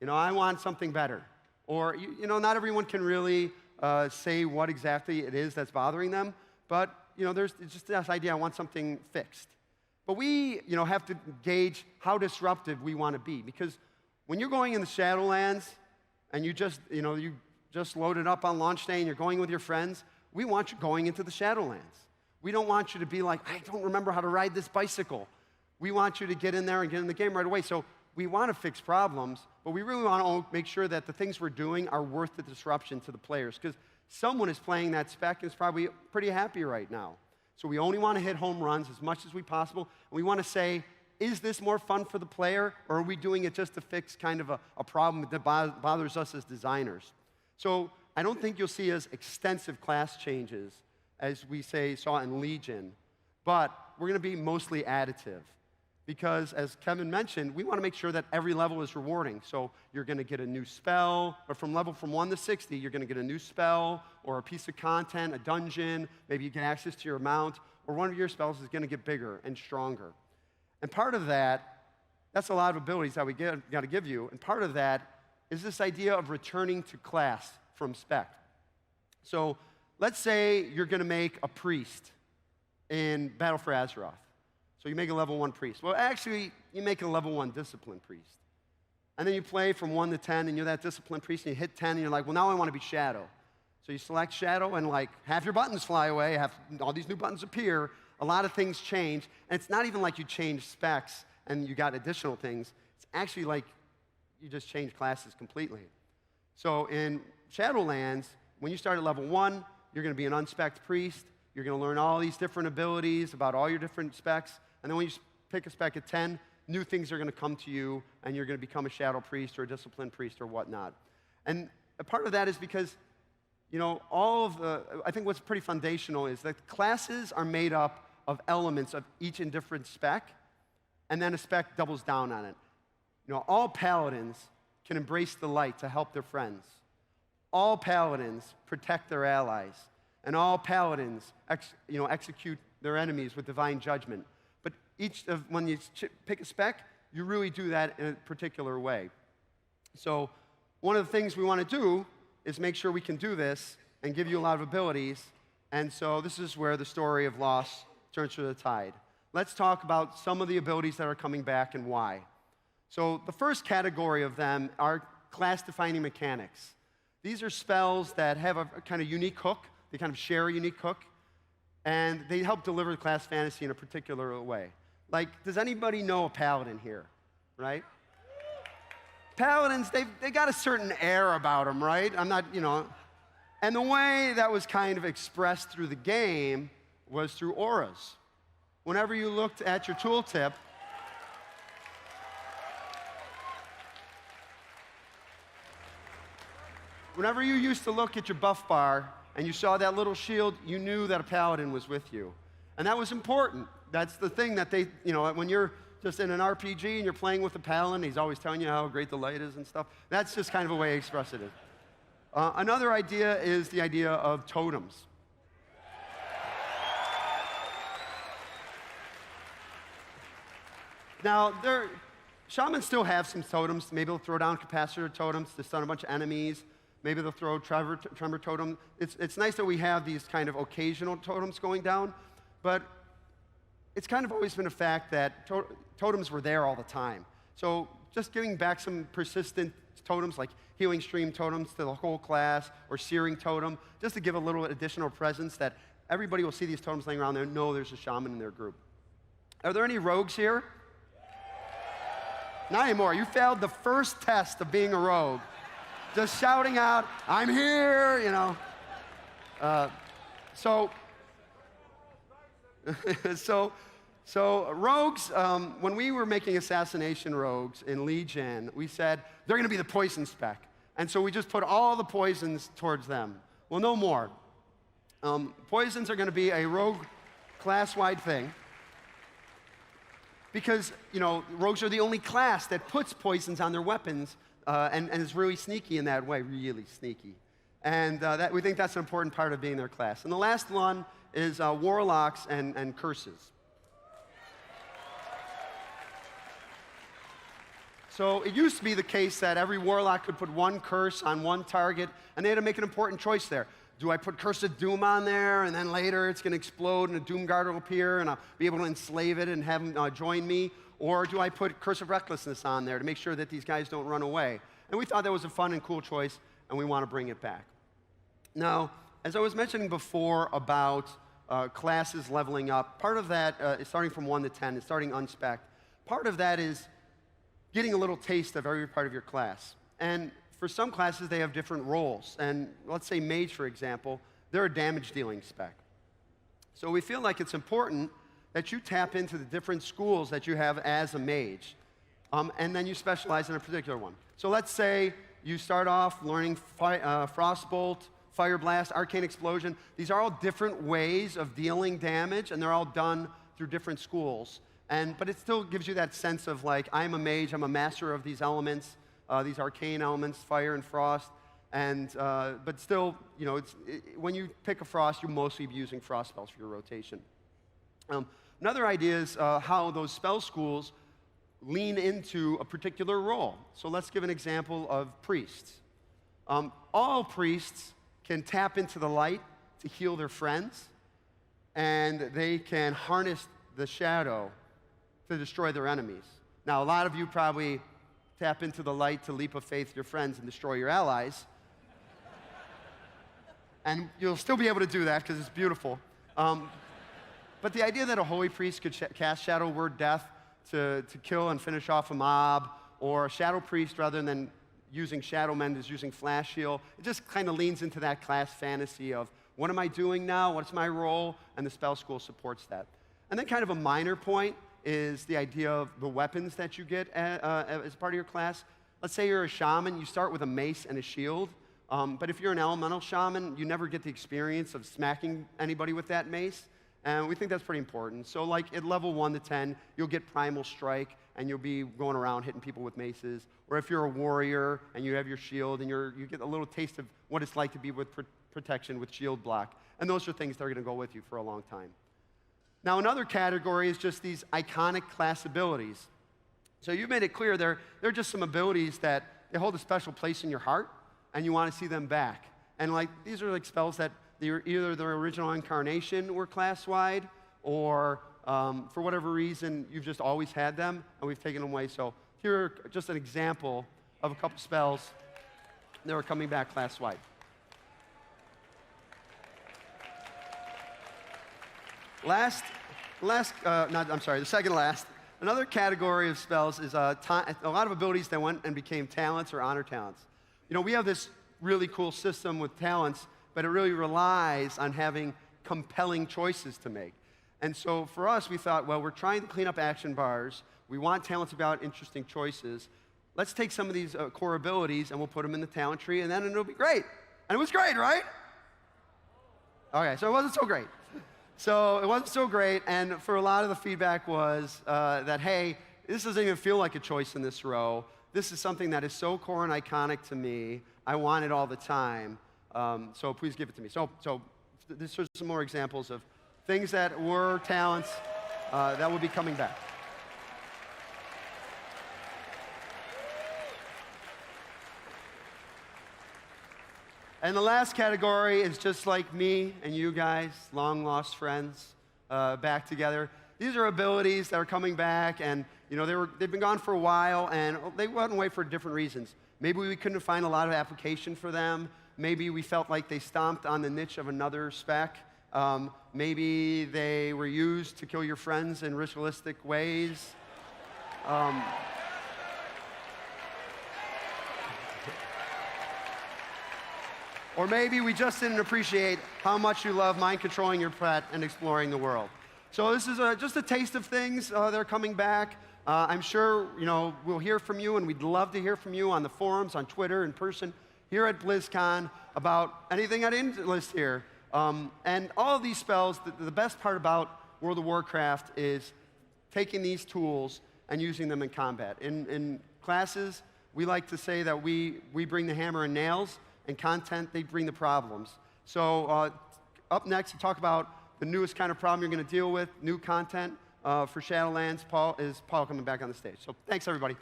I want something better. Or, not everyone can really say what exactly it is that's bothering them, but, there's just this idea, I want something fixed. But we, have to gauge how disruptive we want to be, because when you're going in the Shadowlands, and you just loaded up on launch day and you're going with your friends, we want you going into the Shadowlands. We don't want you to be like, I don't remember how to ride this bicycle. We want you to get in there and get in the game right away. So we want to fix problems, but we really want to make sure that the things we're doing are worth the disruption to the players, because someone is playing that spec and is probably pretty happy right now. So we only want to hit home runs as much as we possible, and we want to say, is this more fun for the player, or are we doing it just to fix kind of a problem that bothers us as designers? So I don't think you'll see as extensive class changes as we saw in Legion, but we're going to be mostly additive, because, as Kevin mentioned, we want to make sure that every level is rewarding. So you're going to get a new spell, or from 1 to 60, you're going to get a new spell, or a piece of content, a dungeon, maybe you get access to your mount, or one of your spells is going to get bigger and stronger. And part of that's a lot of abilities that we got to give you, and part of that is this idea of returning to class from spec. So let's say you're going to make a priest in Battle for Azeroth. So you make a level 1 priest. Well, actually, you make a level 1 discipline priest. And then you play from 1 to 10, and you're that discipline priest, and you hit 10, and you're like, well, now I want to be Shadow. So you select Shadow, and like half your buttons fly away, all these new buttons appear, a lot of things change, and it's not even like you change specs and you got additional things. It's actually like you just change classes completely. So in Shadowlands, when you start at level 1, you're going to be an unspec'd priest. You're going to learn all these different abilities about all your different specs. And then when you pick a spec at 10, new things are going to come to you, and you're going to become a shadow priest or a disciplined priest or whatnot. And a part of that is because, I think what's pretty foundational is that classes are made up of elements of each and different spec, and then a spec doubles down on it. All paladins can embrace the light to help their friends. All paladins protect their allies. And all paladins execute their enemies with divine judgment. But when you pick a spec, you really do that in a particular way. So one of the things we want to do is make sure we can do this and give you a lot of abilities. And so this is where the story of loss turns to the tide. Let's talk about some of the abilities that are coming back and why. So the first category of them are class-defining mechanics. These are spells that have a kind of unique hook. They kind of share a unique hook, and they help deliver class fantasy in a particular way. Like, does anybody know a paladin here, right? Paladins, they got a certain air about them, right? I'm not, And the way that was kind of expressed through the game was through auras. Whenever you looked at your tooltip, whenever you used to look at your buff bar and you saw that little shield, you knew that a paladin was with you. And that was important. That's the thing that they, when you're just in an RPG and you're playing with a paladin, he's always telling you how great the light is and stuff. That's just kind of a way to express it. Another idea is the idea of totems. Now, shamans still have some totems. Maybe they'll throw down capacitor totems to stun a bunch of enemies. Maybe they'll throw tremor totem. It's nice that we have these kind of occasional totems going down, but it's kind of always been a fact that totems were there all the time. So just giving back some persistent totems like healing stream totems to the whole class or searing totem, just to give a little additional presence that everybody will see these totems laying around there and know there's a shaman in their group. Are there any rogues here? Not anymore. You failed the first test of being a rogue. Just shouting out, I'm here, So rogues, when we were making assassination rogues in Legion, we said, they're going to be the poison spec. And so we just put all the poisons towards them. Well, no more. Poisons are going to be a rogue class-wide thing. Because, rogues are the only class that puts poisons on their weapons and is really sneaky in that way, really sneaky. And we think that's an important part of being their class. And the last one is warlocks and curses. So it used to be the case that every warlock could put one curse on one target, and they had to make an important choice there. Do I put Curse of Doom on there, and then later it's going to explode and a Doom Guard will appear, and I'll be able to enslave it and have them join me? Or do I put Curse of Recklessness on there to make sure that these guys don't run away? And we thought that was a fun and cool choice, and we want to bring it back. Now, as I was mentioning before about classes leveling up, part of that is starting from 1 to 10, is starting unspec'd. Part of that is getting a little taste of every part of your class. And for some classes, they have different roles. And let's say Mage, for example, they're a damage-dealing spec. So we feel like it's important that you tap into the different schools that you have as a Mage, and then you specialize in a particular one. So let's say you start off learning Frostbolt, Fire Blast, Arcane Explosion. These are all different ways of dealing damage, and they're all done through different schools. But it still gives you that sense of like, I'm a mage, I'm a master of these elements, these arcane elements, fire and frost. But still, when you pick a frost, you'll mostly be using frost spells for your rotation. Another idea is how those spell schools lean into a particular role. So let's give an example of priests. All priests can tap into the light to heal their friends, and they can harness the shadow to destroy their enemies. Now, a lot of you probably tap into the light to leap of faith your friends and destroy your allies. And you'll still be able to do that because it's beautiful. But the idea that a holy priest could cast Shadow Word Death to kill and finish off a mob, or a shadow priest, rather than using Shadow Mend, is using Flash Heal, it just kind of leans into that class fantasy of, what am I doing now? What's my role? And the spell school supports that. And then kind of a minor point is the idea of the weapons that you get as part of your class. Let's say you're a shaman, you start with a mace and a shield. But if you're an elemental shaman, you never get the experience of smacking anybody with that mace. And we think that's pretty important. So like at level 1 to 10, you'll get Primal Strike, and you'll be going around hitting people with maces. Or if you're a warrior and you have your shield, and you get a little taste of what it's like to be with protection with shield block. And those are things that are going to go with you for a long time. Now another category is just these iconic class abilities. So you've made it clear they're just some abilities that they hold a special place in your heart, and you want to see them back. And like these are like spells that either their original incarnation were class-wide, or for whatever reason, you've just always had them, and we've taken them away. So here are just an example of a couple spells that are coming back class-wide. The second last. Another category of spells is a lot of abilities that went and became talents or honor talents. We have this really cool system with talents, but it really relies on having compelling choices to make. And so for us, we thought, well, we're trying to clean up action bars. We want talents about interesting choices. Let's take some of these core abilities and we'll put them in the talent tree, and then it'll be great. And it was great, right? Okay, so it wasn't so great. And for a lot of the feedback was that, hey, this doesn't even feel like a choice in this row. This is something that is so core and iconic to me. I want it all the time. So please give it to me. So this are some more examples of things that were talents that will be coming back. And the last category is just like me and you guys, long-lost friends, back together. These are abilities that are coming back, and they've been gone for a while, and they went away for different reasons. Maybe we couldn't find a lot of application for them. Maybe we felt like they stomped on the niche of another spec. Maybe they were used to kill your friends in ritualistic ways. Or maybe we just didn't appreciate how much you love mind controlling your pet and exploring the world. So this is just a taste of things that are coming back. I'm sure we'll hear from you, and we'd love to hear from you on the forums, on Twitter, in person, here at BlizzCon, about anything I didn't list here. And all of these spells, the best part about World of Warcraft is taking these tools and using them in combat. In classes, we like to say that we bring the hammer and nails, and content, they bring the problems. So up next to talk about the newest kind of problem you're going to deal with, new content for Shadowlands, Paul coming back on the stage. So thanks, everybody.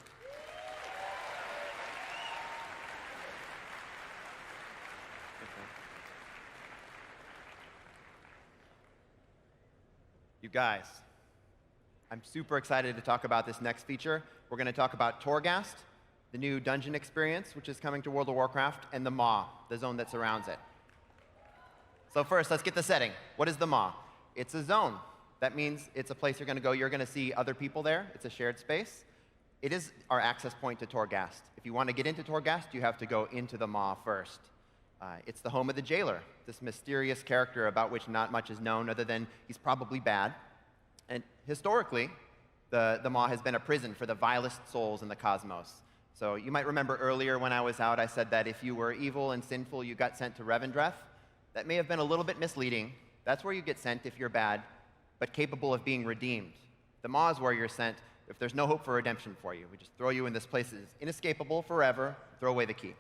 You guys, I'm super excited to talk about this next feature. We're going to talk about Torghast, the new dungeon experience, which is coming to World of Warcraft, and the Maw, the zone that surrounds it. So first, let's get the setting. What is the Maw? It's a zone. That means it's a place you're going to go. You're going to see other people there. It's a shared space. It is our access point to Torghast. If you want to get into Torghast, you have to go into the Maw first. It's the home of the Jailer, this mysterious character about which not much is known other than he's probably bad. And historically, the Maw has been a prison for the vilest souls in the cosmos. So you might remember earlier when I was out, I said that if you were evil and sinful, you got sent to Revendreth. That may have been a little bit misleading. That's where you get sent if you're bad, but capable of being redeemed. The Maw is where you're sent if there's no hope for redemption for you. We just throw you in this place that is inescapable forever, throw away the key.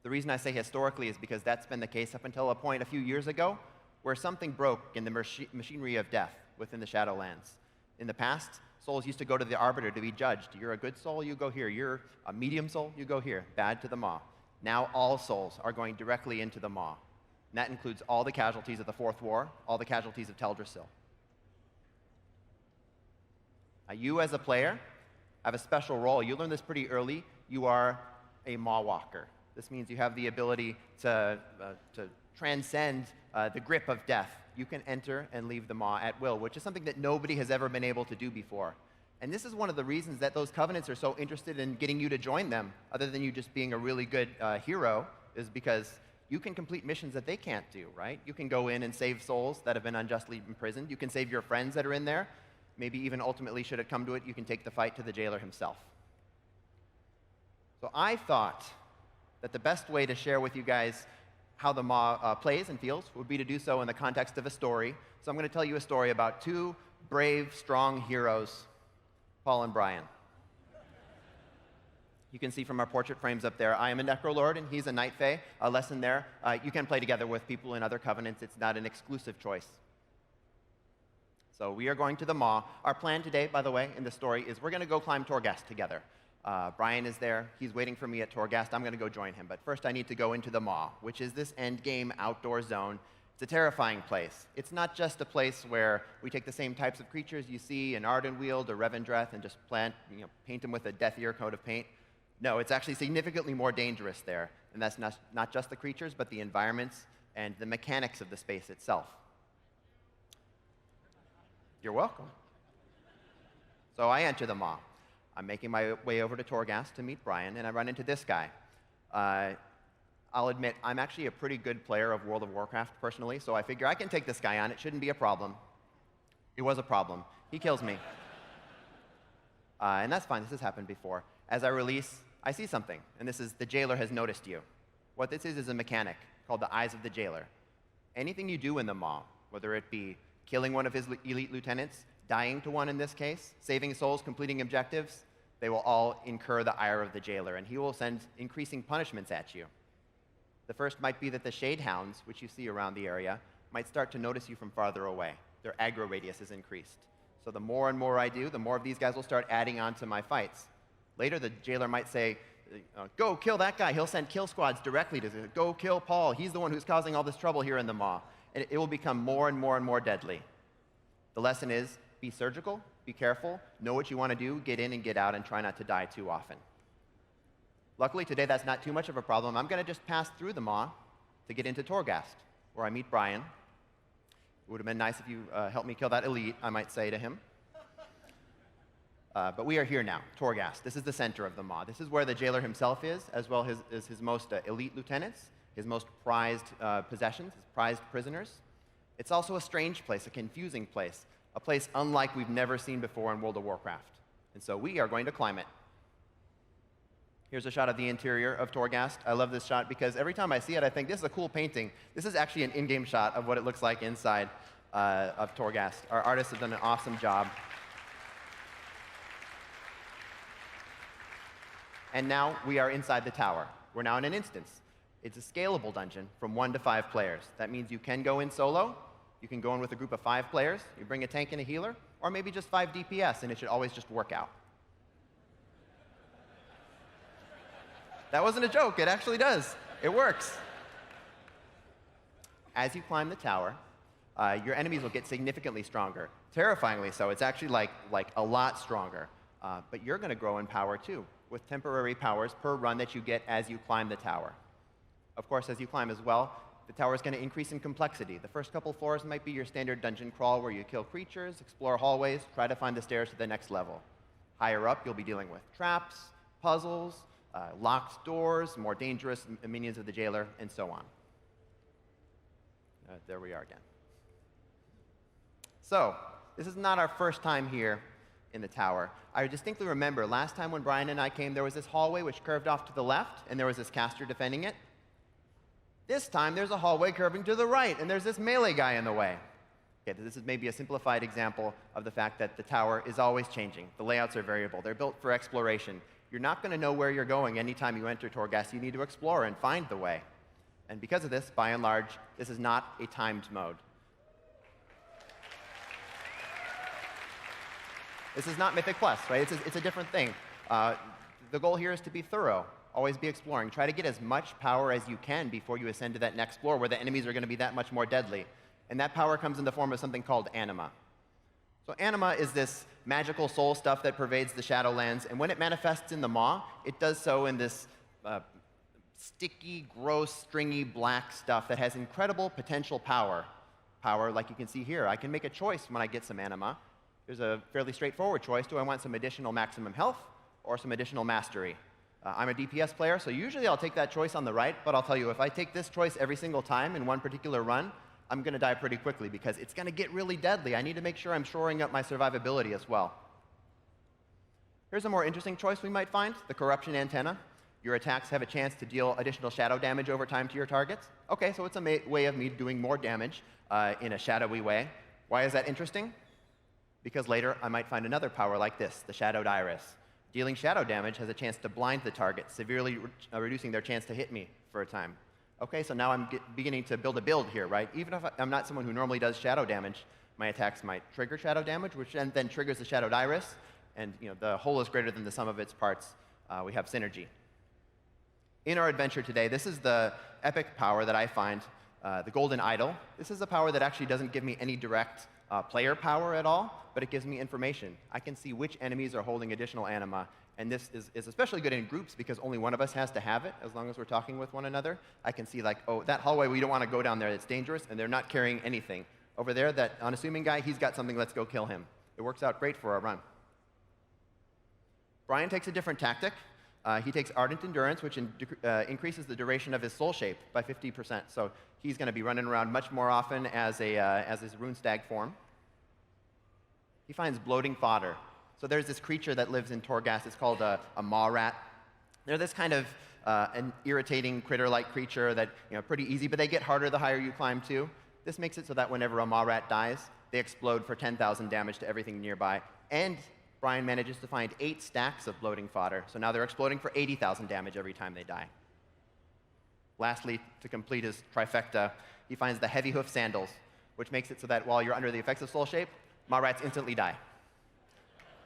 The reason I say historically is because that's been the case up until a point a few years ago where something broke in the machinery of death within the Shadowlands. In the past, souls used to go to the Arbiter to be judged. You're a good soul, you go here. You're a medium soul, you go here. Bad to the Maw. Now all souls are going directly into the Maw. And that includes all the casualties of the Fourth War, all the casualties of Teldrassil. You as a player have a special role. You learn this pretty early. You are a Maw Walker. This means you have the ability to transcend the grip of death. You can enter and leave the Maw at will, which is something that nobody has ever been able to do before. And this is one of the reasons that those covenants are so interested in getting you to join them, other than you just being a really good hero, is because you can complete missions that they can't do, right? You can go in and save souls that have been unjustly imprisoned. You can save your friends that are in there. Maybe even ultimately, should it come to it, you can take the fight to the jailer himself. So I thought that the best way to share with you guys how the Maw plays and feels would be to do so in the context of a story. So I'm going to tell you a story about two brave, strong heroes, Paul and Brian. You can see from our portrait frames up there, I am a Necrolord and he's a Night Fae. A lesson there, you can play together with people in other covenants. It's not an exclusive choice. So we are going to the Maw. Our plan today, by the way, in the story is we're going to go climb Torghast together. Brian is there. He's waiting for me at Torghast. I'm going to go join him. But first I need to go into the Maw, which is this endgame outdoor zone. It's a terrifying place. It's not just a place where we take the same types of creatures you see in Ardenweald or Revendreth and just paint them with a Death Ear coat of paint. No, it's actually significantly more dangerous there. And that's not just the creatures, but the environments and the mechanics of the space itself. You're welcome. So I enter the Maw. I'm making my way over to Torghast to meet Brian, and I run into this guy. I'll admit, I'm actually a pretty good player of World of Warcraft personally, so I figure I can take this guy on. It shouldn't be a problem. It was a problem. He kills me. And that's fine. This has happened before. As I release, I see something, and this is the jailer has noticed you. What this is a mechanic called the Eyes of the Jailer. Anything you do in the Maw, whether it be killing one of his elite lieutenants, dying to one in this case, saving souls, completing objectives, they will all incur the ire of the jailer, and he will send increasing punishments at you. The first might be that the Shade Hounds, which you see around the area, might start to notice you from farther away. Their aggro radius is increased. So the more and more I do, the more of these guys will start adding on to my fights. Later, the jailer might say, go kill that guy. He'll send kill squads directly to go kill Paul. He's the one who's causing all this trouble here in the Maw. And it will become more and more and more deadly. The lesson is, be surgical, be careful, know what you want to do, get in and get out, and try not to die too often. Luckily, today that's not too much of a problem. I'm going to just pass through the Maw to get into Torghast, where I meet Brian. It would have been nice if you helped me kill that elite, I might say to him. But we are here now, Torghast. This is the center of the Maw. This is where the jailer himself is, as well as his most elite lieutenants, his most prized possessions, his prized prisoners. It's also a strange place, a confusing place, a place unlike we've never seen before in World of Warcraft. And so we are going to climb it. Here's a shot of the interior of Torghast. I love this shot because every time I see it, I think this is a cool painting. This is actually an in-game shot of what it looks like inside of Torghast. Our artists have done an awesome job. And now we are inside the tower. We're now in an instance. It's a scalable dungeon from 1 to 5 players. That means you can go in solo, you can go in with a group of 5 players, you bring a tank and a healer, or maybe just 5 DPS, and it should always just work out. That wasn't a joke, it actually does. It works. As you climb the tower, your enemies will get significantly stronger. Terrifyingly so, it's actually like a lot stronger. But you're going to grow in power too, with temporary powers per run that you get as you climb the tower. Of course, as you climb as well, the tower is going to increase in complexity. The first couple floors might be your standard dungeon crawl where you kill creatures, explore hallways, try to find the stairs to the next level. Higher up, you'll be dealing with traps, puzzles, locked doors, more dangerous minions of the jailer, and so on. There we are again. So, this is not our first time here in the tower. I distinctly remember last time when Brian and I came, there was this hallway which curved off to the left, and there was this caster defending it. This time, there's a hallway curving to the right, and there's this melee guy in the way. Okay, this is maybe a simplified example of the fact that the tower is always changing. The layouts are variable. They're built for exploration. You're not going to know where you're going anytime you enter Torghast. You need to explore and find the way. And because of this, by and large, this is not a timed mode. This is not Mythic Plus, right? It's a different thing. The goal here is to be thorough. Always be exploring. Try to get as much power as you can before you ascend to that next floor where the enemies are going to be that much more deadly. And that power comes in the form of something called anima. So anima is this magical soul stuff that pervades the Shadowlands, and when it manifests in the Maw, it does so in this sticky, gross, stringy black stuff that has incredible potential power. Power, like you can see here. I can make a choice when I get some anima. There's a fairly straightforward choice. Do I want some additional maximum health or some additional mastery? I'm a DPS player, so usually I'll take that choice on the right, but I'll tell you, if I take this choice every single time in one particular run, I'm going to die pretty quickly because it's going to get really deadly. I need to make sure I'm shoring up my survivability as well. Here's a more interesting choice we might find, the Corruption Antenna. Your attacks have a chance to deal additional shadow damage over time to your targets. Okay, so it's a way of me doing more damage in a shadowy way. Why is that interesting? Because later I might find another power like this, the Shadowed Iris. Dealing shadow damage has a chance to blind the target, severely reducing their chance to hit me for a time. Okay, so now I'm beginning to build a build here, right? Even if I'm not someone who normally does shadow damage, my attacks might trigger shadow damage, which then triggers the Shadowed Iris, and the whole is greater than the sum of its parts. We have synergy. In our adventure today, this is the epic power that I find, the Golden Idol. This is a power that actually doesn't give me any direct player power at all, but it gives me information. I can see which enemies are holding additional anima, and this is especially good in groups because only one of us has to have it as long as we're talking with one another. I can see like, oh, that hallway, we don't want to go down there, it's dangerous, and they're not carrying anything. Over there, that unassuming guy, he's got something, let's go kill him. It works out great for our run. Brian takes a different tactic. He takes Ardent Endurance, which increases the duration of his soul shape by 50%. So he's going to be running around much more often as his Rune Stag form. He finds Bloating Fodder. So there's this creature that lives in Torghast. It's called a Maw Rat. They're this kind of an irritating critter-like creature that, pretty easy, but they get harder the higher you climb too. This makes it so that whenever a Maw Rat dies, they explode for 10,000 damage to everything nearby. And Brian manages to find 8 stacks of Bloating Fodder. So now they're exploding for 80,000 damage every time they die. Lastly, to complete his trifecta, he finds the Heavy Hoof Sandals, which makes it so that while you're under the effects of soul shape, Maw Rats instantly die.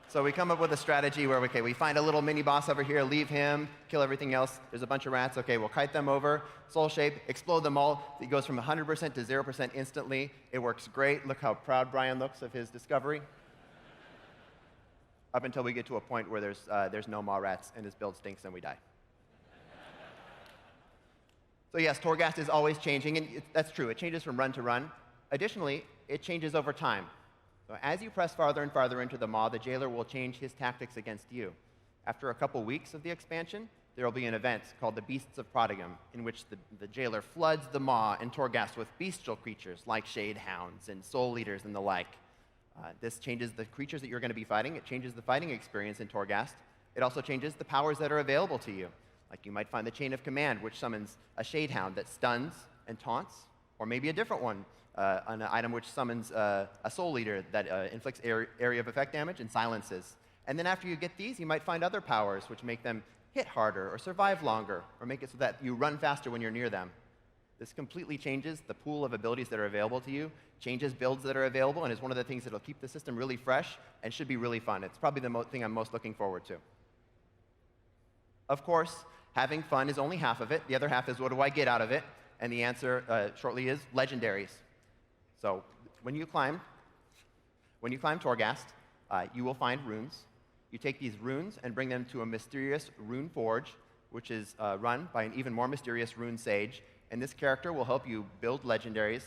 So we come up with a strategy where, okay, we find a little mini-boss over here, leave him, kill everything else. There's a bunch of rats. Okay, we'll kite them over, soul shape, explode them all. It goes from 100% to 0% instantly. It works great. Look how proud Brian looks of his discovery. Up until we get to a point where there's no Maw Rats and his build stinks and we die. So yes, Torghast is always changing, and that's true. It changes from run to run. Additionally, it changes over time. So as you press farther and farther into the Maw, the jailer will change his tactics against you. After a couple weeks of the expansion, there will be an event called the Beasts of Prodigum, in which the jailer floods the Maw and Torghast with bestial creatures like Shade Hounds and Soul Eaters and the like. This changes the creatures that you're going to be fighting. It changes the fighting experience in Torghast. It also changes the powers that are available to you. Like you might find the Chain of Command, which summons a Shade Hound that stuns and taunts, or maybe a different one, an item which summons a Soul Eater that inflicts area of effect damage and silences. And then after you get these, you might find other powers which make them hit harder or survive longer, or make it so that you run faster when you're near them. This completely changes the pool of abilities that are available to you, changes builds that are available, and is one of the things that will keep the system really fresh and should be really fun. It's probably the thing I'm most looking forward to. Of course, having fun is only half of it. The other half is, what do I get out of it? And the answer shortly is legendaries. So when you climb Torghast, you will find runes. You take these runes and bring them to a mysterious rune forge, which is run by an even more mysterious rune sage. And this character will help you build legendaries,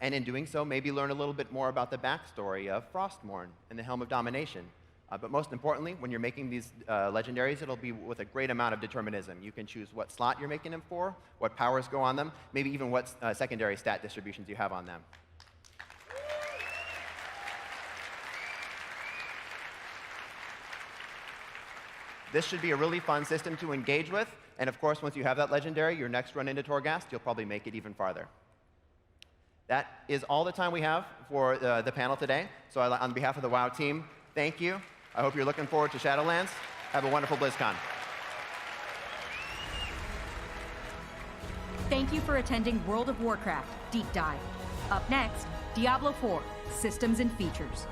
and in doing so, maybe learn a little bit more about the backstory of Frostmourne and the Helm of Domination. But most importantly, when you're making these legendaries, it'll be with a great amount of determinism. You can choose what slot you're making them for, what powers go on them, maybe even what secondary stat distributions you have on them. This should be a really fun system to engage with, and of course, once you have that legendary, your next run into Torghast, you'll probably make it even farther. That is all the time we have for the panel today. So on behalf of the WoW team, thank you. I hope you're looking forward to Shadowlands. Have a wonderful BlizzCon. Thank you for attending World of Warcraft Deep Dive. Up next, Diablo 4, Systems and Features.